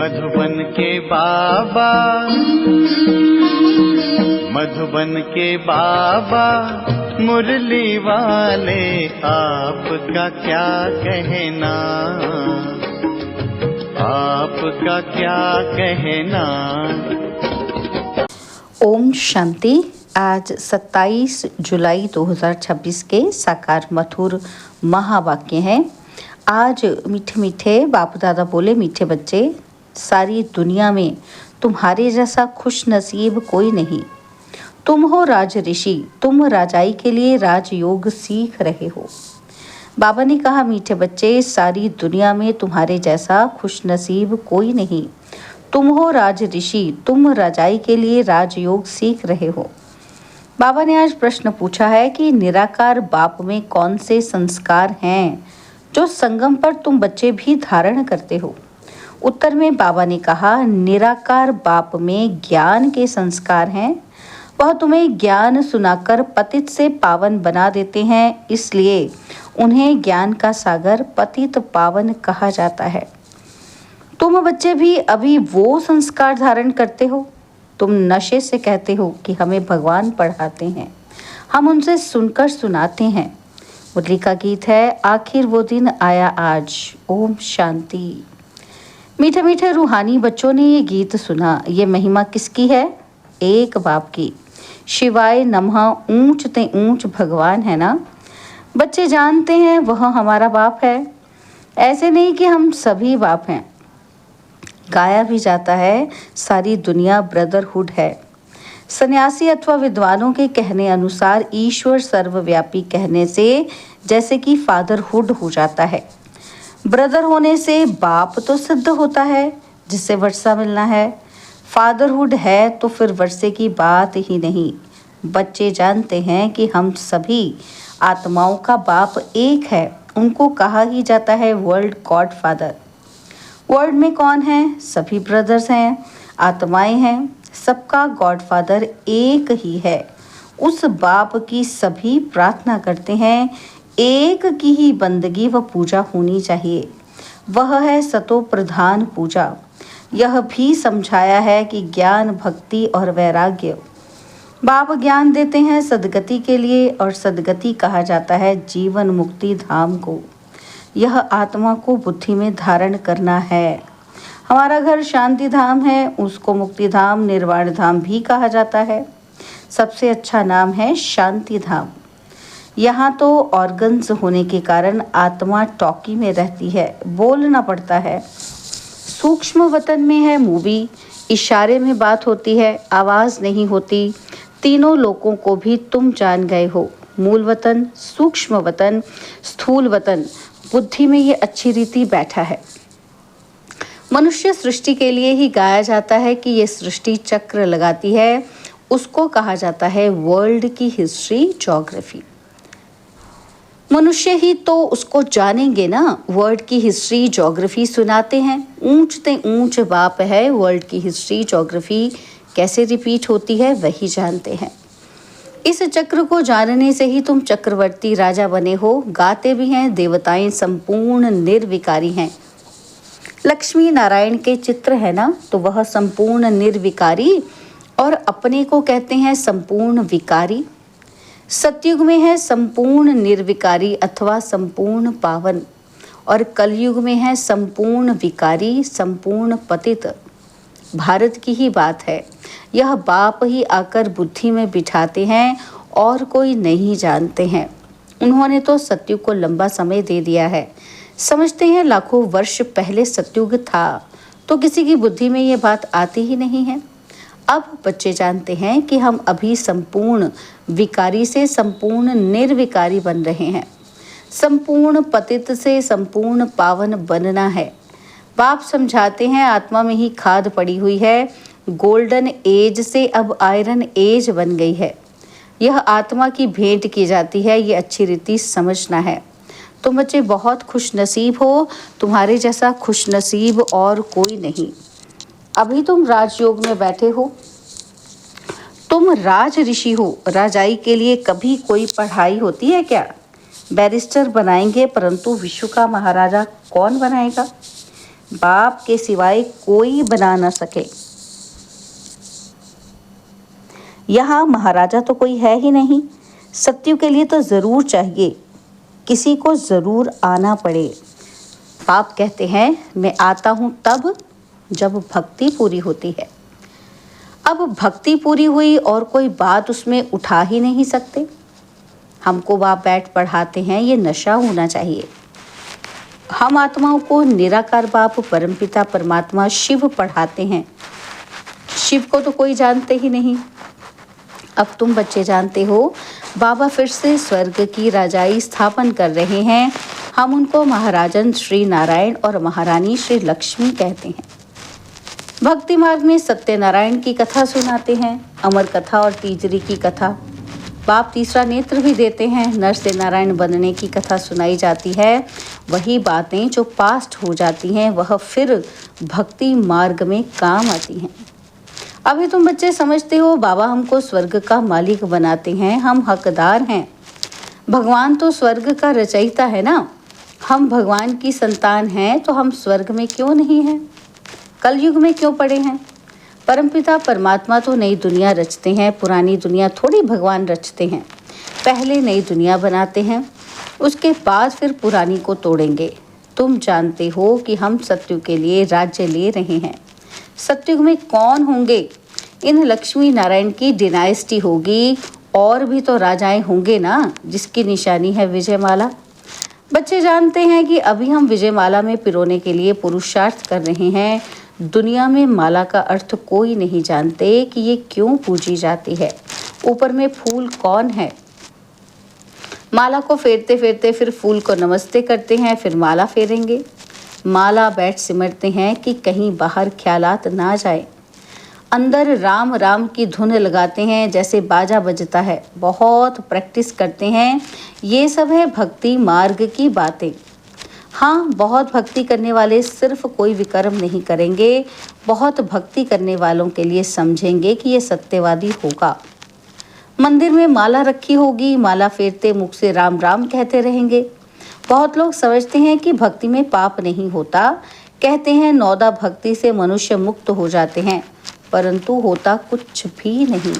मधुबन के बाबा, मधुबन के बाबा मुरली वाले, आपका क्या कहना, आपका क्या कहना। ओम शांति। आज 27 जुलाई 2026 के साकार मधुर महावाक्य हैं। आज मीठे मीठे बाप दादा बोले, मीठे बच्चे, सारी दुनिया में तुम्हारे जैसा खुश नसीब कोई नहीं। तुम हो राज ऋषि, तुम राजाई के लिए राजयोग सीख रहे हो। बाबा ने कहा, मीठे बच्चे, सारी दुनिया में तुम्हारे जैसा खुश नसीब कोई नहीं। तुम हो राज ऋषि, तुम राजाई के लिए राजयोग सीख रहे हो। बाबा ने आज प्रश्न पूछा है कि निराकार बाप में कौन से संस्कार हैं जो संगम पर तुम बच्चे भी धारण करते हो। उत्तर में बाबा ने कहा, निराकार बाप में ज्ञान के संस्कार हैं। वह तुम्हें ज्ञान सुनाकर पतित से पावन बना देते हैं, इसलिए उन्हें ज्ञान का सागर पतित पावन कहा जाता है। तुम बच्चे भी अभी वो संस्कार धारण करते हो। तुम नशे से कहते हो कि हमें भगवान पढ़ाते हैं, हम उनसे सुनकर सुनाते हैं। मुरली का गीत है, आखिर वो दिन आया आज। ओम शांति। मीठे मीठे रूहानी बच्चों ने ये गीत सुना। ये महिमा किसकी है? एक बाप की। शिवाय नमः। ऊंच ते ऊंच भगवान है ना। बच्चे जानते हैं वह हमारा बाप है। ऐसे नहीं कि हम सभी बाप हैं। गाया भी जाता है, सारी दुनिया ब्रदरहुड है। सन्यासी अथवा विद्वानों के कहने अनुसार ईश्वर सर्वव्यापी कहने से जैसे कि फादरहुड हो जाता है। ब्रदर होने से बाप तो सिद्ध होता है जिससे वर्षा मिलना है। फादरहुड है तो फिर वर्षे की बात ही नहीं। बच्चे जानते हैं कि हम सभी आत्माओं का बाप एक है। उनको कहा ही जाता है वर्ल्ड गॉड फादर। वर्ल्ड में कौन है? सभी ब्रदर्स हैं, आत्माएं हैं। सबका गॉड फादर एक ही है। उस बाप की सभी प्रार्थना करते हैं। एक की ही बंदगी व पूजा होनी चाहिए, वह है सतो प्रधान पूजा। यह भी समझाया है कि ज्ञान, भक्ति और वैराग्य। बाप ज्ञान देते हैं सदगति के लिए, और सदगति कहा जाता है जीवन मुक्ति धाम को। यह आत्मा को बुद्धि में धारण करना है। हमारा घर शांति धाम है, उसको मुक्ति धाम, निर्वाण धाम भी कहा जाता है। सबसे अच्छा नाम है शांति धाम। यहाँ तो ऑर्गन्स होने के कारण आत्मा टॉकी में रहती है, बोलना पड़ता है। सूक्ष्म वतन में है मूवी, इशारे में बात होती है, आवाज़ नहीं होती। तीनों लोगों को भी तुम जान गए हो। मूल वतन, सूक्ष्म वतन, स्थूल वतन, बुद्धि में ये अच्छी रीति बैठा है। मनुष्य सृष्टि के लिए ही गाया जाता है कि ये सृष्टि चक्र लगाती है। उसको कहा जाता है वर्ल्ड की हिस्ट्री ज्योग्राफी। मनुष्य ही तो उसको जानेंगे ना। वर्ल्ड की हिस्ट्री ज्योग्राफी सुनाते हैं। ऊंच ते ऊंच बाप है। वर्ल्ड की हिस्ट्री ज्योग्राफी कैसे रिपीट होती है वही जानते हैं। इस चक्र को जानने से ही तुम चक्रवर्ती राजा बने हो। गाते भी हैं, देवताएं संपूर्ण निर्विकारी हैं। लक्ष्मी नारायण के चित्र है ना, तो वह संपूर्ण निर्विकारी और अपने को कहते हैं संपूर्ण विकारी। सतयुग में है संपूर्ण निर्विकारी अथवा संपूर्ण पावन, और कलयुग में है संपूर्ण विकारी, संपूर्ण पतित। भारत की ही बात है। यह बाप ही आकर बुद्धि में बिठाते हैं और कोई नहीं जानते हैं। उन्होंने तो सतयुग को लंबा समय दे दिया है। समझते हैं लाखों वर्ष पहले सतयुग था, तो किसी की बुद्धि में ये बात आती ही नहीं है। अब बच्चे जानते हैं कि हम अभी संपूर्ण विकारी से संपूर्ण निर्विकारी बन रहे हैं। संपूर्ण पतित से संपूर्ण पावन बनना है। बाप समझाते हैं आत्मा में ही खाद पड़ी हुई है। गोल्डन एज से अब आयरन एज बन गई है। यह आत्मा की भेंट की जाती है। ये अच्छी रीति समझना है। तुम बच्चे बहुत खुश नसीब हो। तुम्हारे जैसा खुश नसीब और कोई नहीं। अभी तुम राजयोग में बैठे हो। तुम राज ऋषि हो। राजाई के लिए कभी कोई पढ़ाई होती है क्या? बैरिस्टर बनाएंगे, परंतु विश्व का महाराजा कौन बनाएगा? बाप के सिवाय कोई बना न सके। यहाँ महाराजा तो कोई है ही नहीं, सत्य के लिए तो जरूर चाहिए, किसी को जरूर आना पड़े। बाप कहते हैं मैं आता हूँ तब जब भक्ति पूरी होती है। अब भक्ति पूरी हुई और कोई बात उसमें उठा ही नहीं सकते। हमको बाप बैठ पढ़ाते हैं, ये नशा होना चाहिए। हम आत्माओं को निराकार बाप परमपिता परमात्मा शिव पढ़ाते हैं। शिव को तो कोई जानते ही नहीं। अब तुम बच्चे जानते हो, बाबा फिर से स्वर्ग की राजाई स्थापन कर रहे हैं। हम उनको महाराजन श्री नारायण और महारानी श्री लक्ष्मी कहते हैं। भक्ति मार्ग में सत्यनारायण की कथा सुनाते हैं, अमर कथा और तीजरी की कथा। बाप तीसरा नेत्र भी देते हैं, नर से नारायण बनने की कथा सुनाई जाती है। वही बातें जो पास्ट हो जाती हैं वह फिर भक्ति मार्ग में काम आती हैं। अभी तुम बच्चे समझते हो बाबा हमको स्वर्ग का मालिक बनाते हैं, हम हकदार हैं। भगवान तो स्वर्ग का रचयिता है ना। हम भगवान की संतान हैं तो हम स्वर्ग में क्यों नहीं हैं? कलयुग में क्यों पड़े हैं? परमपिता परमात्मा तो नई दुनिया रचते हैं, पुरानी दुनिया थोड़ी भगवान रचते हैं। पहले नई दुनिया बनाते हैं, उसके बाद फिर पुरानी को तोड़ेंगे। तुम जानते हो कि हम सत्युग के लिए राज्य ले रहे हैं। सत्युग में कौन होंगे? इन लक्ष्मी नारायण की डिनाइस्टी होगी, और भी तो राजाएं होंगे ना, जिसकी निशानी है विजयमाला। बच्चे जानते हैं कि अभी हम विजयमाला में पिरोने के लिए पुरुषार्थ कर रहे हैं। दुनिया में माला का अर्थ कोई नहीं जानते कि ये क्यों पूजी जाती है। ऊपर में फूल कौन है? माला को फेरते फेरते फिर फूल को नमस्ते करते हैं, फिर माला फेरेंगे। माला बैठ सिमरते हैं कि कहीं बाहर ख्यालात ना जाए। अंदर राम राम की धुन लगाते हैं, जैसे बाजा बजता है। बहुत प्रैक्टिस करते हैं। ये सब है भक्ति मार्ग की बातें। हाँ, बहुत भक्ति करने वाले सिर्फ कोई विकर्म नहीं करेंगे, बहुत भक्ति करने वालों के लिए समझेंगे कि ये सत्यवादी होगा। मंदिर में माला रखी होगी, माला फेरते मुख से राम राम कहते रहेंगे। बहुत लोग समझते हैं कि भक्ति में पाप नहीं होता, कहते हैं नौदा भक्ति से मनुष्य मुक्त हो जाते हैं, परंतु होता कुछ भी नहीं।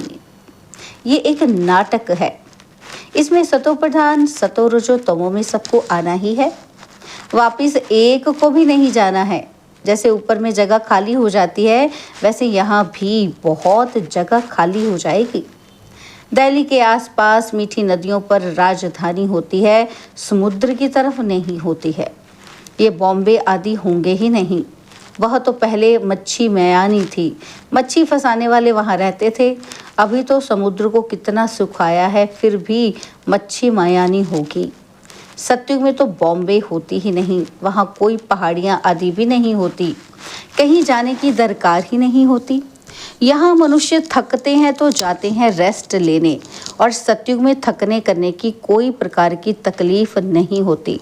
ये एक नाटक है। इसमें सतो प्रधान सतो रजो तमो में सबको आना ही है, वापिस एक को भी नहीं जाना है। जैसे ऊपर में जगह खाली हो जाती है, वैसे यहाँ भी बहुत जगह खाली हो जाएगी। दिल्ली के आसपास मीठी नदियों पर राजधानी होती है, समुद्र की तरफ नहीं होती है। ये बॉम्बे आदि होंगे ही नहीं। वह तो पहले मच्छी मयानी थी, मच्छी फंसाने वाले वहाँ रहते थे। अभी तो समुद्र को कितना सुखाया है, फिर भी मच्छी मयानी होगी। सत्युग में तो बॉम्बे होती ही नहीं, वहाँ कोई पहाड़ियाँ आदि भी नहीं होती, कहीं जाने की दरकार ही नहीं होती। यहाँ मनुष्य थकते हैं तो जाते हैं रेस्ट लेने, और सत्युग में थकने करने की कोई प्रकार की तकलीफ नहीं होती।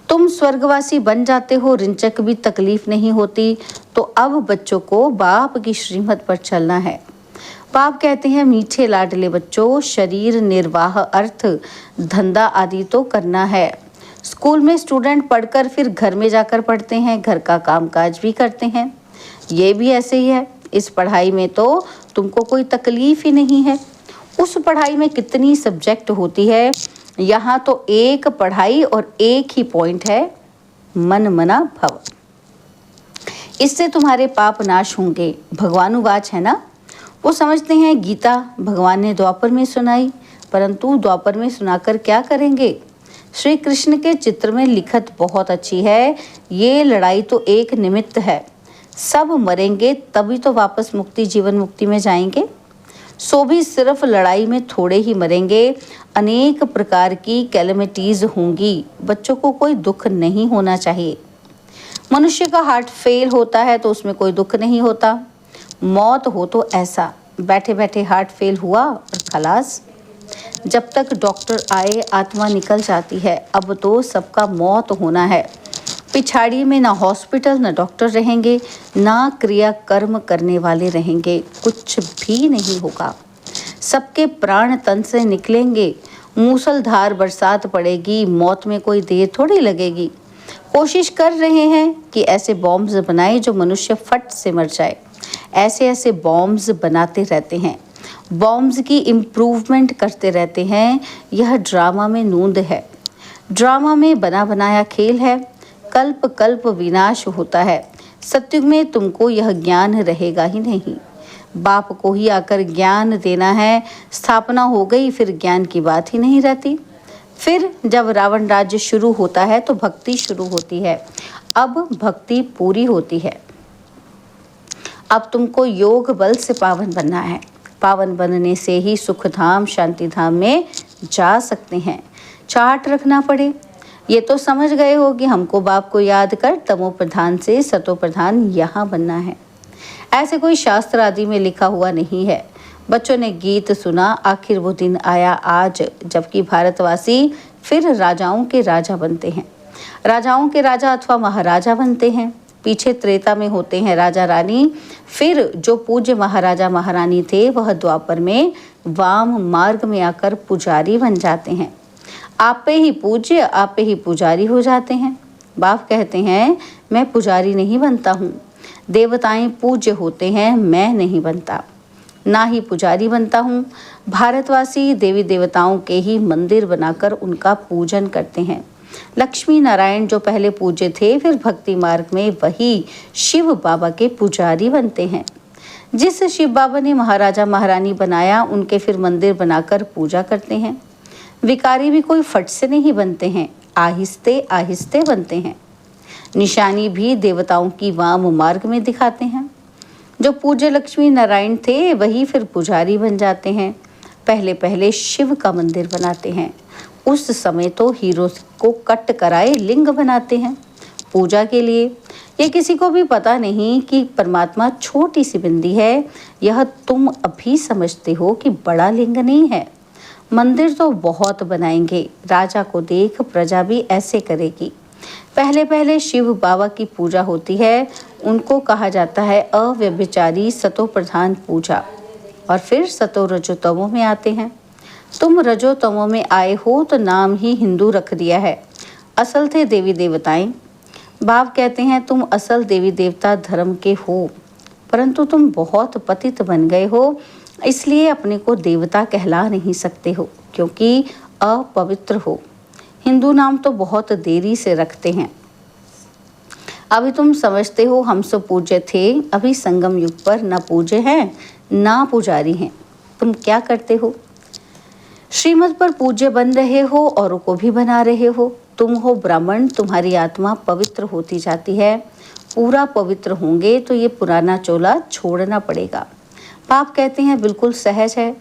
तुम स्वर्गवासी बन जाते हो, रिंचक भी तकलीफ नहीं होती। तो अब बच्चों को बाप की श्रीमत पर चलना है। बाप कहते हैं मीठे लाडले बच्चों, शरीर निर्वाह अर्थ धंधा आदि तो करना है। स्कूल में स्टूडेंट पढ़कर फिर घर में जाकर पढ़ते हैं, घर का कामकाज भी करते हैं। ये भी ऐसे ही है। इस पढ़ाई में तो तुमको कोई तकलीफ ही नहीं है। उस पढ़ाई में कितनी सब्जेक्ट होती है, यहाँ तो एक पढ़ाई और एक ही पॉइंट है, मन मना भव। इससे तुम्हारे पाप नाश होंगे। भगवानुवाच है ना। वो समझते हैं गीता भगवान ने द्वापर में सुनाई, परंतु द्वापर में सुनाकर क्या करेंगे? श्री कृष्ण के चित्र में लिखत बहुत अच्छी है, ये लड़ाई तो एक निमित्त है। सब मरेंगे तभी तो वापस मुक्ति जीवन मुक्ति में जाएंगे। सो भी सिर्फ लड़ाई में थोड़े ही मरेंगे। अनेक प्रकार की कैलेमिटीज होंगी। बच्चों को कोई दुख नहीं होना चाहिए। मनुष्य का हार्ट फेल होता है तो उसमें कोई दुख नहीं होता। मौत हो तो ऐसा, बैठे बैठे हार्ट फेल हुआ और खलास। जब तक डॉक्टर आए आत्मा निकल जाती है। अब तो सबका मौत होना है। पिछाड़ी में ना हॉस्पिटल ना डॉक्टर रहेंगे, ना क्रिया कर्म करने वाले रहेंगे, कुछ भी नहीं होगा। सबके प्राण तन से निकलेंगे। मूसलधार बरसात पड़ेगी, मौत में कोई देर थोड़ी लगेगी। कोशिश कर रहे हैं कि ऐसे बॉम्ब्स बनाए जो मनुष्य फट से मर जाए। ऐसे ऐसे बॉम्ब्स बनाते रहते हैं, बॉम्ब्स की इम्प्रूवमेंट करते रहते हैं। यह ड्रामा में नूंद है, ड्रामा में बना बनाया खेल है। कल्प कल्प विनाश होता है। सत्युग में तुमको यह ज्ञान रहेगा ही नहीं। बाप को ही आकर ज्ञान देना है। स्थापना हो गई, फिर ज्ञान की बात ही नहीं रहती। फिर जब रावण राज्य शुरू होता है तो भक्ति शुरू होती है। अब भक्ति पूरी होती है। अब तुमको योग बल से पावन बनना है। पावन बनने से ही सुख धाम शांति धाम में जा सकते हैं। चार्ट रखना पड़े। ये तो समझ गए हो कि हमको बाप को याद कर तमो प्रधान से सतो प्रधान यहाँ बनना है। ऐसे कोई शास्त्र आदि में लिखा हुआ नहीं है। बच्चों ने गीत सुना, आखिर वो दिन आया आज जबकि भारतवासी फिर राजाओं के राजा बनते हैं। राजाओं के राजा अथवा महाराजा बनते हैं। पीछे त्रेता में होते हैं राजा रानी। फिर जो पूज्य महाराजा महारानी थे वह द्वापर में वाम मार्ग में आकर पुजारी बन जाते हैं। आपे ही पूज्य, आपे ही पुजारी हो जाते हैं। बाप कहते हैं मैं पुजारी नहीं बनता हूँ। देवताएं पूज्य होते हैं, मैं नहीं बनता, ना ही पुजारी बनता हूँ। भारतवासी देवी देवताओं के ही मंदिर बनाकर उनका पूजन करते हैं। लक्ष्मी नारायण जो पहले पूज्य थे, फिर भक्ति मार्ग में वही शिव बाबा के पुजारी बनते हैं। जिस शिव बाबा ने महाराजा महारानी बनाया, उनके फिर मंदिर बनाकर पूजा करते हैं। विकारी भी कोई फट से नहीं बनते हैं, आहिस्ते आहिस्ते बनते हैं। निशानी भी देवताओं की वाम मार्ग में दिखाते हैं। जो पूज्य लक्ष्मी नारायण थे वही फिर पुजारी बन जाते हैं। पहले पहले शिव का मंदिर बनाते हैं। उस समय तो हीरो को कट कराए लिंग बनाते हैं पूजा के लिए। ये किसी को भी पता नहीं कि परमात्मा छोटी सी बिंदी है। यह तुम अभी समझते हो कि बड़ा लिंग नहीं है। मंदिर तो बहुत बनाएंगे। राजा को देख प्रजा भी ऐसे करेगी। पहले पहले शिव बाबा की पूजा होती है। उनको कहा जाता है अव्यभिचारी सतो प्रधान पूजा। और फिर सतो रजो तमो में आते हैं। तुम रजो तमो में आए हो तो नाम ही हिंदू रख दिया है। असल थे देवी देवताएं। बाप कहते हैं तुम असल देवी देवता धर्म के हो, परंतु तुम बहुत पतित बन गए हो, इसलिए अपने को देवता कहला नहीं सकते हो क्योंकि अपवित्र हो। हिंदू नाम तो बहुत देरी से रखते हैं। अभी तुम समझते हो हम सब पूज्य थे, अभी संगम युग पर न पूज्य हैं ना पुजारी हैं। तुम क्या करते हो? श्रीमत पर पूज्य बन रहे हो, औरों को भी बना रहे हो। तुम हो ब्राह्मण, तुम्हारी आत्मा पवित्र होती जाती है। पूरा पवित्र होंगे तो ये पुराना चोला छोड़ना पड़ेगा। बाप कहते हैं बिल्कुल सहज है।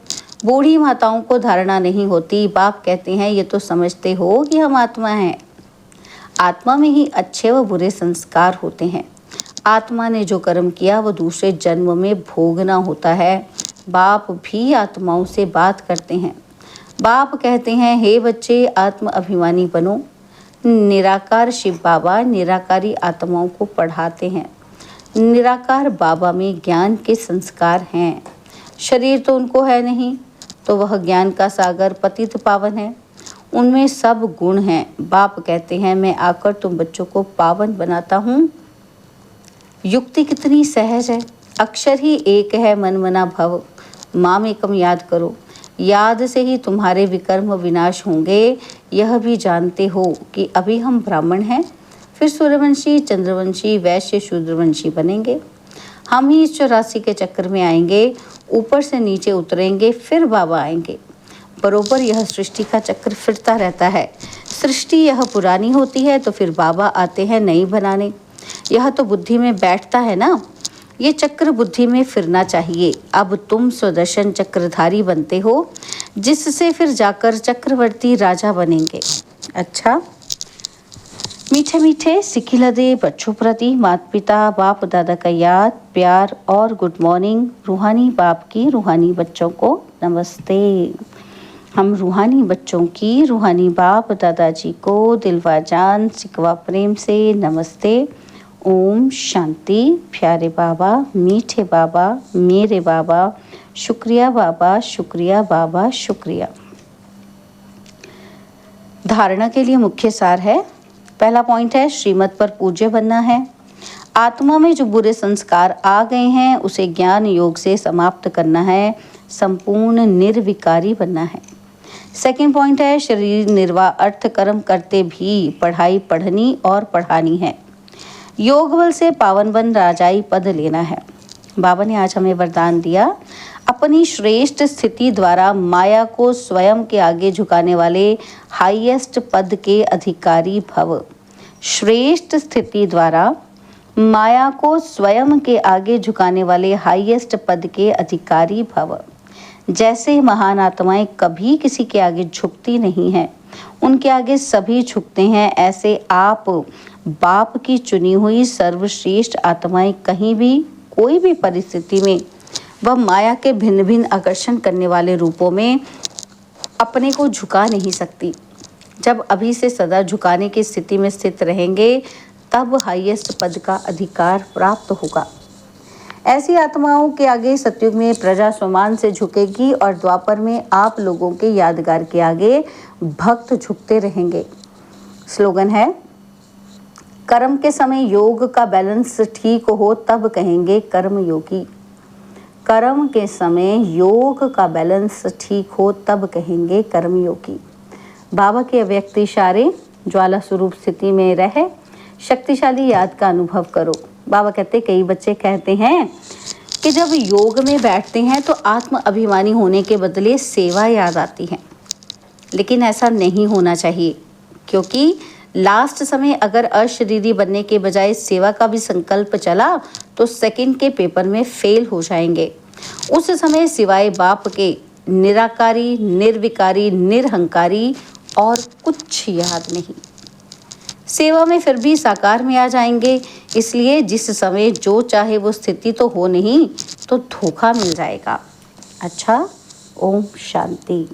बूढ़ी माताओं को धारणा नहीं होती। बाप कहते हैं ये तो समझते हो कि हम आत्मा हैं। आत्मा में ही अच्छे व बुरे संस्कार होते हैं। आत्मा ने जो कर्म किया वो दूसरे जन्म में भोगना होता है। बाप भी आत्माओं से बात करते हैं। बाप कहते हैं हे बच्चे, आत्म अभिमानी बनो। निराकार शिव बाबा निराकारी आत्माओं को पढ़ाते हैं। निराकार बाबा में ज्ञान के संस्कार हैं। शरीर तो उनको है नहीं, तो वह ज्ञान का सागर पतित पावन है। उनमें सब गुण हैं। बाप कहते हैं मैं आकर तुम बच्चों को पावन बनाता हूँ। युक्ति कितनी सहज है। अक्षर ही एक है, मन मना भव। माम एकम याद करो। याद से ही तुम्हारे विकर्म विनाश होंगे। यह भी जानते हो कि अभी हम ब्राह्मण हैं, फिर सूर्यवंशी, चंद्रवंशी, वैश्य, शूद्रवंशी बनेंगे। हम ही इस 84 के चक्कर में आएंगे, ऊपर से नीचे उतरेंगे, फिर बाबा आएंगे। बरोबर यह सृष्टि का चक्र फिरता रहता है। सृष्टि यह पुरानी होती है तो फिर बाबा आते हैं नई बनाने। यह तो बुद्धि में बैठता है ना। ये चक्र बुद्धि में फिरना चाहिए। अब तुम सुदर्शन चक्रधारी बनते हो, जिससे फिर जाकर चक्रवर्ती राजा बनेंगे। अच्छा, मीठे मीठे सिखिलदे बच्चों प्रति माता पिता बाप दादा का याद, प्यार और गुड मॉर्निंग। रूहानी बाप की रूहानी बच्चों को नमस्ते। हम रूहानी बच्चों की रूहानी बाप दादाजी को दिलवा जान सिकवा प्रेम से नमस्ते। ओम शांति। प्यारे बाबा, मीठे बाबा, मेरे बाबा, शुक्रिया बाबा, शुक्रिया बाबा, शुक्रिया। धारणा के लिए मुख्य सार है। पहला पॉइंट है श्रीमत पर पूज्य बनना है। आत्मा में जो बुरे संस्कार आ गए हैं उसे ज्ञान योग से समाप्त करना है। संपूर्ण निर्विकारी बनना है। सेकंड पॉइंट है शरीर निर्वाह अर्थ कर्म करते भी पढ़ाई पढ़नी और पढ़ानी है। योग बल से पावन बन राजाई पद लेना है। बाबा ने आज हमें वरदान दिया, अपनी श्रेष्ठ स्थिति द्वारा माया को स्वयं के आगे झुकाने वाले हाईएस्ट पद के अधिकारी भव। श्रेष्ठ स्थिति द्वारा माया को स्वयं के आगे झुकाने वाले हाईएस्ट पद के अधिकारी भव। जैसे महान आत्माएं कभी किसी के आगे झुकती नहीं हैं, उनके आगे सभी झुकते हैं, ऐसे आप बाप की चुनी हुई सर्वश्रेष्ठ आत्माएं कहीं भी कोई भी परिस्थिति में वह माया के भिन्न भिन्न आकर्षण करने वाले रूपों में अपने को झुका नहीं सकती। जब अभी से सदा झुकाने की स्थिति में स्थित रहेंगे तब हाईएस्ट पद का अधिकार प्राप्त होगा। ऐसी आत्माओं के आगे सतयुग में प्रजा सम्मान से झुकेगी और द्वापर में आप लोगों के यादगार के आगे भक्त झुकते रहेंगे। स्लोगन है, कर्म के समय योग का बैलेंस ठीक हो तब कहेंगे कर्म योगी। कर्म के समय योग का बैलेंस ठीक हो तब कहेंगे कर्म योगी। बाबा के अव्यक्त इशारे ज्वाला स्वरूप स्थिति में रह शक्तिशाली याद का अनुभव करो। बाबा कहते, कई बच्चे कहते हैं कि जब योग में बैठते हैं तो आत्म अभिमानी होने के बदले सेवा याद आती है, लेकिन ऐसा नहीं होना चाहिए, क्योंकि लास्ट समय अगर अशरीरी बनने के बजाय सेवा का भी संकल्प चला तो सेकंड के पेपर में फेल हो जाएंगे। उस समय सिवाय बाप के निराकारी, निर्विकारी, निरहंकारी और कुछ याद नहीं। सेवा में फिर भी साकार में आ जाएंगे, इसलिए जिस समय जो चाहे वो स्थिति तो हो नहीं तो धोखा मिल जाएगा। अच्छा, ओम शांति।